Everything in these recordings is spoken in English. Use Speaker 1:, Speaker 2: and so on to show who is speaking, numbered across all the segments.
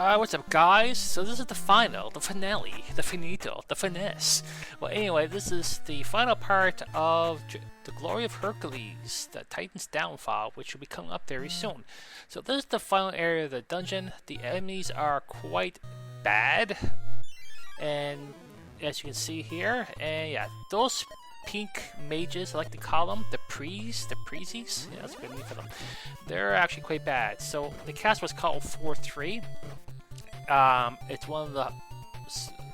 Speaker 1: What's up, guys? So this is the final, the finale, the finito, the finesse. Well, anyway, this is the final part of the Glory of Hercules, the Titan's downfall, which will be coming up very soon. So this is the final area of the dungeon. The enemies are quite bad, and as you can see here, and yeah, those pink mages, I like to call them, the prezies, yeah, that's what I mean for them. They're actually quite bad. So the cast was called 4-3. It's one of the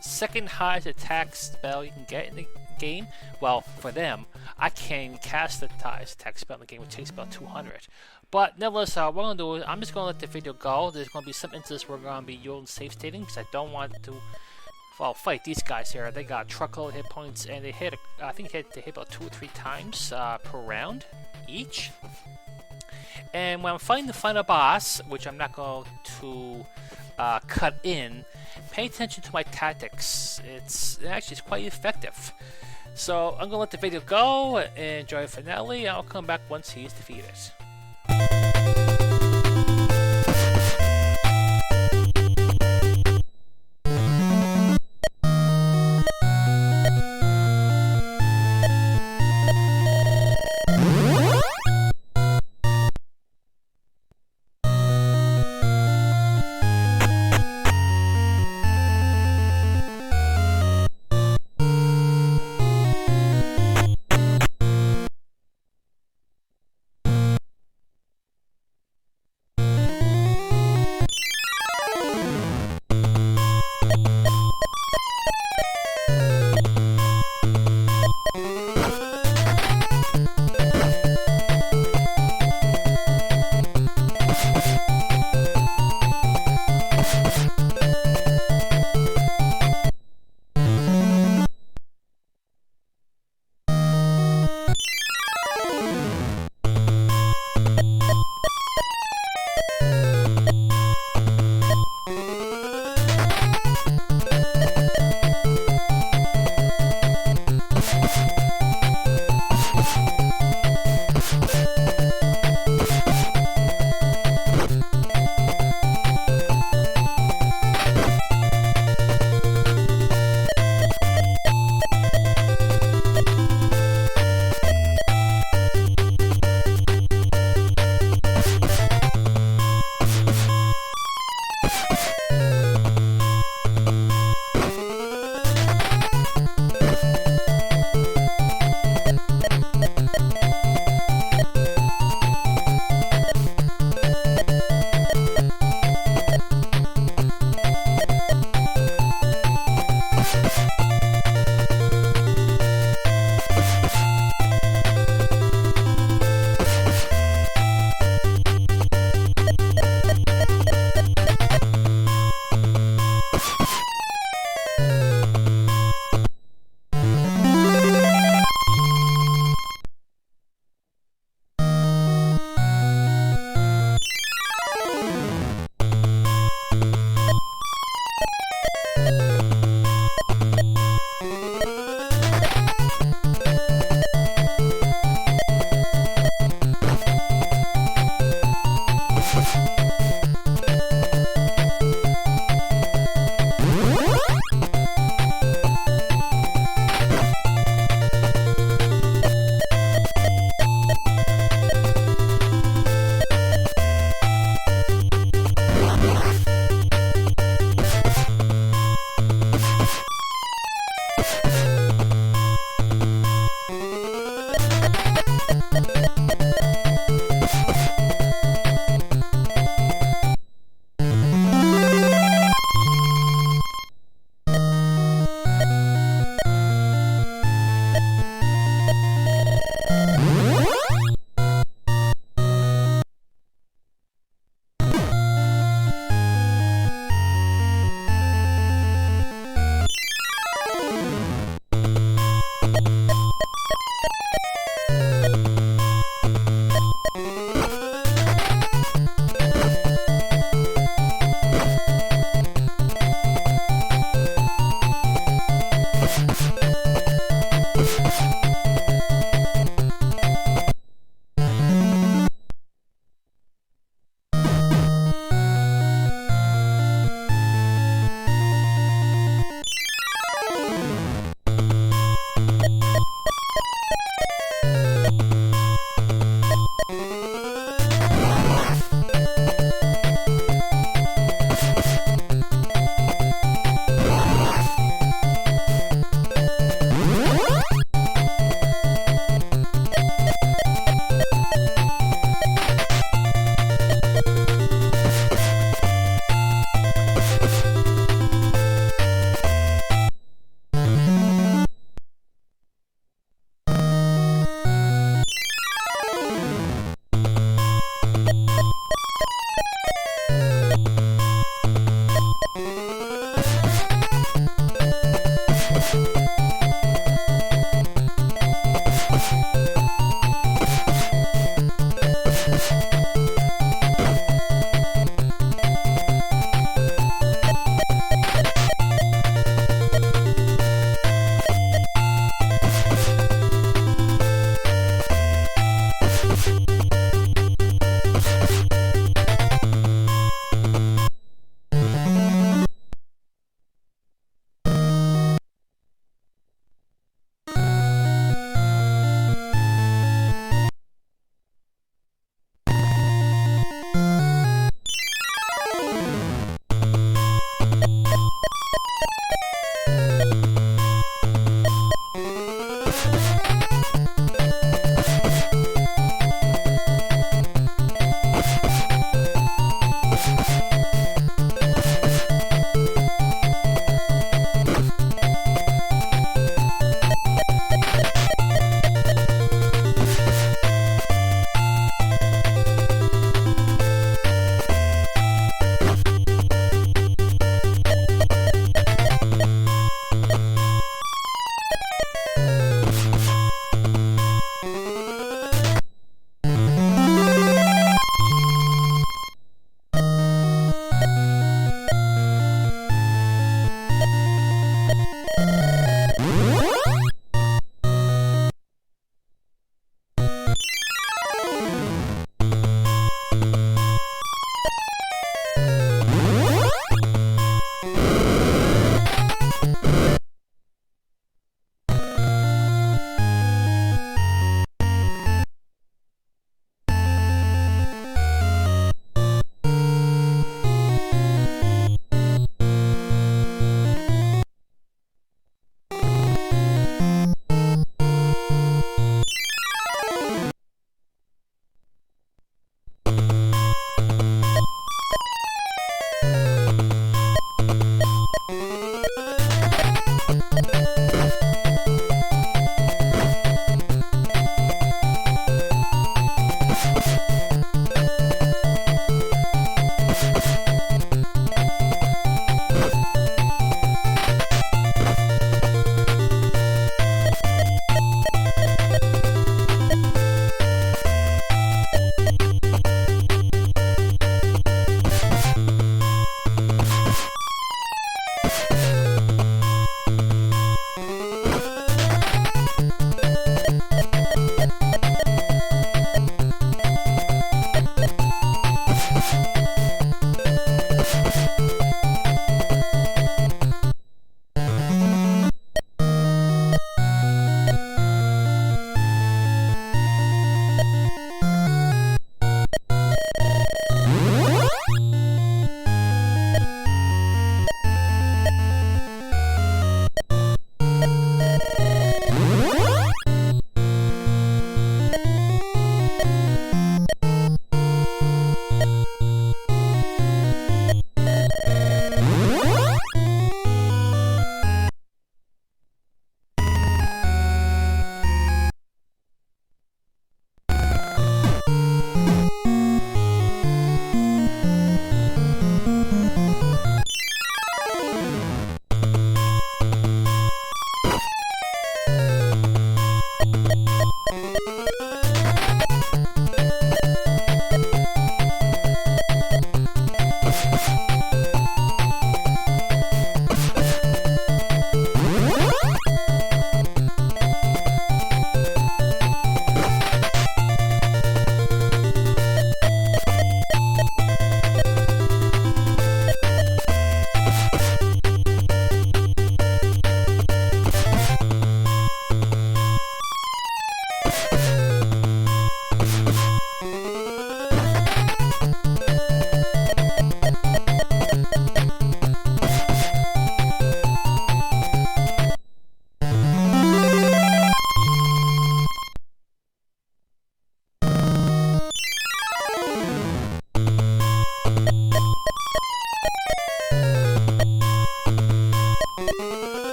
Speaker 1: second highest attack spell you can get in the game. Well, for them, I can't even cast the highest attack spell in the game, which takes about 200. But nevertheless, what I'm going to do is I'm just going to let the video go. There's going to be some instances where we're going to be using safe stating because I don't want to fight these guys here. They got a truckload of hit points, and they hit, I think they hit about 2 or 3 times per round each. And when I'm fighting the final boss, which I'm not going to cut in, pay attention to my tactics. It's quite effective. So I'm going to let the video go and enjoy the finale. I'll come back once he's defeated.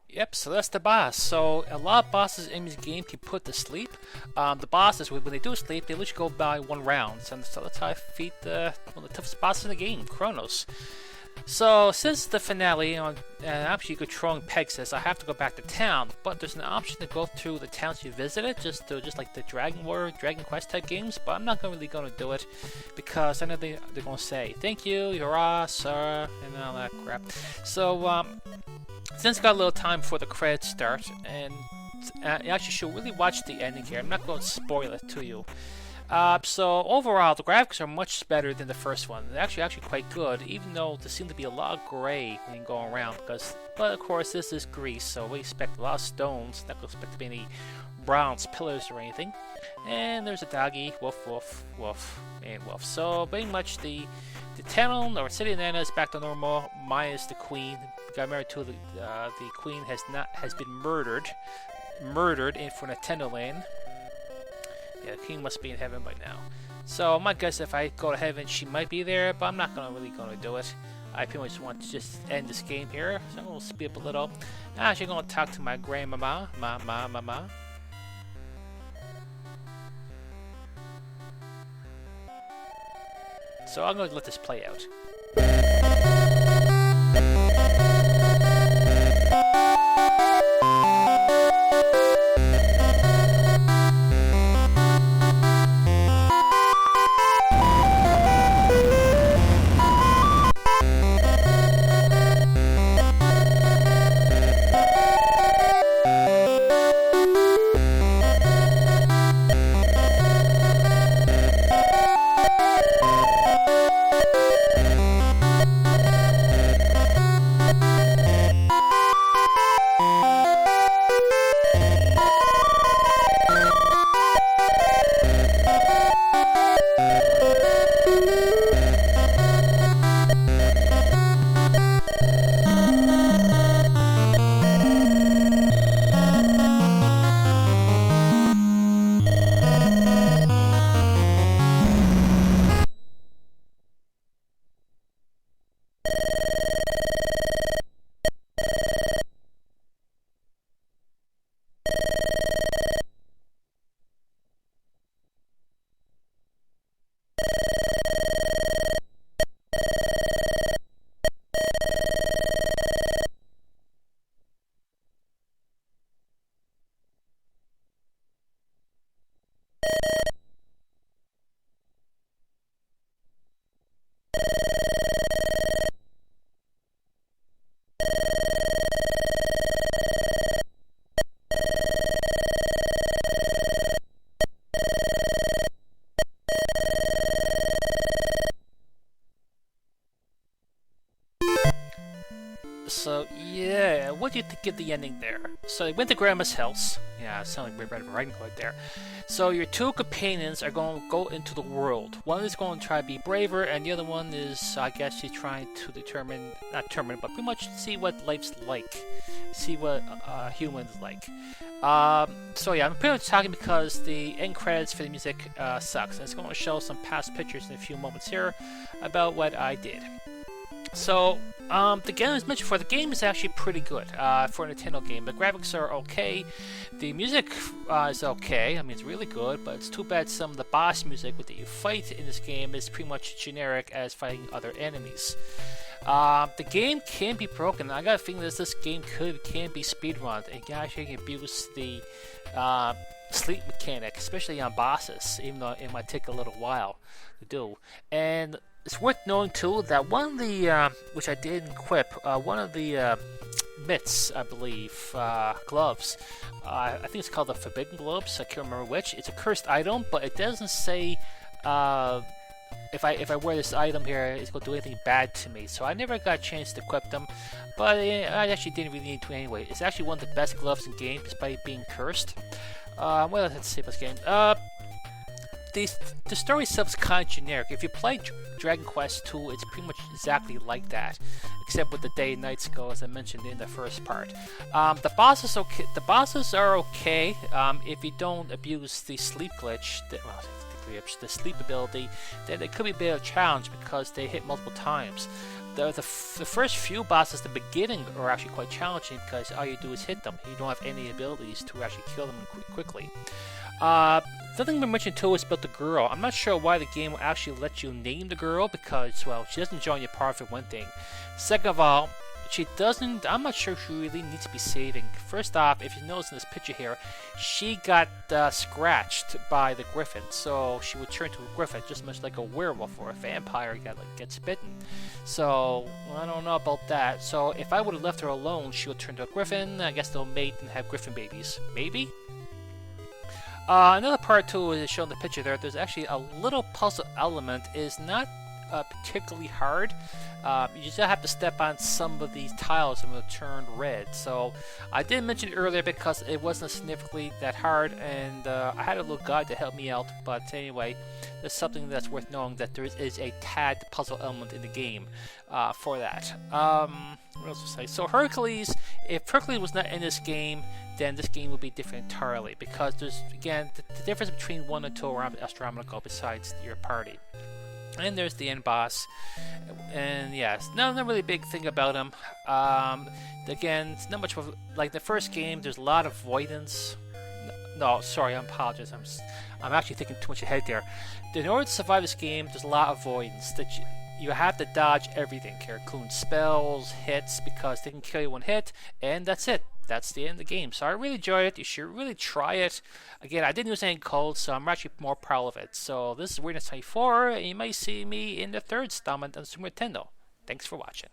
Speaker 1: Yep, so that's the boss. So a lot of bosses in this game can put to sleep. The bosses, when they do sleep, they let you go by one round. So that's how I defeat one of the toughest bosses in the game, Kronos. So since the finale, actually controlling Pegasus, I have to go back to town. But there's an option to go through the towns you visited, just like the Dragon Quest type games. But I'm not really going to do it because I know they're going to say thank you, hurrah, sir, and all that crap. So since I got a little time before the credits start, and you actually should really watch the ending here. I'm not going to spoil it to you. So overall, the graphics are much better than the first one. They're actually quite good, even though there seems to be a lot of gray when going around. But of course, this is Greece, so we expect a lot of stones. Not going to expect to be any bronze pillars or anything. And there's a doggy, woof, woof, woof, and woof. So pretty much the town or city of Nana is back to normal, minus the queen. Got married to the queen has been murdered in front of Nintendo Land. Yeah, the king must be in heaven by now. So my guess, if I go to heaven, she might be there, but I'm not really gonna do it. I pretty much want to just end this game here, so I'm gonna speed up a little. I'm actually gonna talk to my grandmama, mama. So I'm gonna let this play out. So yeah, what do you think of the ending there? So they went to Grandma's house. Yeah, it sounded like Red Riding Hood there. So your two companions are going to go into the world. One is going to try to be braver, and the other one is, I guess, she's trying to determine, not determine, but pretty much see what life's like, see what humans like. So yeah, I'm pretty much talking because the end credits for the music sucks. And it's going to show some past pictures in a few moments here about what I did. So, the game, as mentioned before, the game is actually pretty good for a Nintendo game. The graphics are okay, the music is okay, I mean it's really good, but it's too bad some of the boss music that you fight in this game is pretty much generic as fighting other enemies. The game can be broken. I got a feeling that this game can be speedrunned and can actually abuse the sleep mechanic, especially on bosses, even though it might take a little while to do. And it's worth knowing too that one of the, which I didn't equip, one of the mitts, I believe, gloves, I think it's called the Forbidden Gloves, I can't remember which. It's a cursed item, but it doesn't say if I wear this item here, it's going to do anything bad to me. So I never got a chance to equip them, but I actually didn't really need to anyway. It's actually one of the best gloves in the game, despite being cursed. What else I have to say about this game? The story itself is kind of generic. If you play Dragon Quest II, it's pretty much exactly like that, except with the day and night cycle, as I mentioned in the first part. The bosses okay. The bosses are okay if you don't abuse the sleep glitch. The sleep ability, then it could be a bit of a challenge because they hit multiple times. The first few bosses, the beginning, are actually quite challenging because all you do is hit them. You don't have any abilities to actually kill them quickly. The thing we mentioned too is about the girl. I'm not sure why the game will actually let you name the girl because, well, she doesn't join your party for one thing. Second of all, she doesn't, I'm not sure she really needs to be saving. First off, if you notice in this picture here, she got scratched by the griffin, so she would turn to a griffin, just much like a werewolf or a vampire gets bitten. So, I don't know about that. So, if I would have left her alone, she would turn to a griffin. I guess they'll mate and have griffin babies. Maybe? Another part too is shown in the picture there. There's actually a little puzzle element. Is not particularly hard. You just have to step on some of these tiles and it'll turn red. So I did mention it earlier because it wasn't significantly that hard, and I had a little guide to help me out. But anyway, there's something that's worth knowing, that there is a tad puzzle element in the game for that. What else to say? So Heracles, if Heracles was not in this game, then this game would be different entirely, because there's, again, the difference between 1 and 2 are astronomical besides your party. And there's the end boss, and yes, not really big thing about him. Again, it's not much of, like the first game, there's a lot of avoidance. No, sorry, I apologize. I'm actually thinking too much ahead there. In order to survive this game, there's a lot of avoidance. That you have to dodge everything, including spells, hits, because they can kill you one hit, and that's it. That's the end of the game. So I really enjoyed it. You should really try it. Again, I didn't use any codes, so I'm actually more proud of it. So this is Weirdness 24, and you might see me in the third installment on Super Nintendo. Thanks for watching.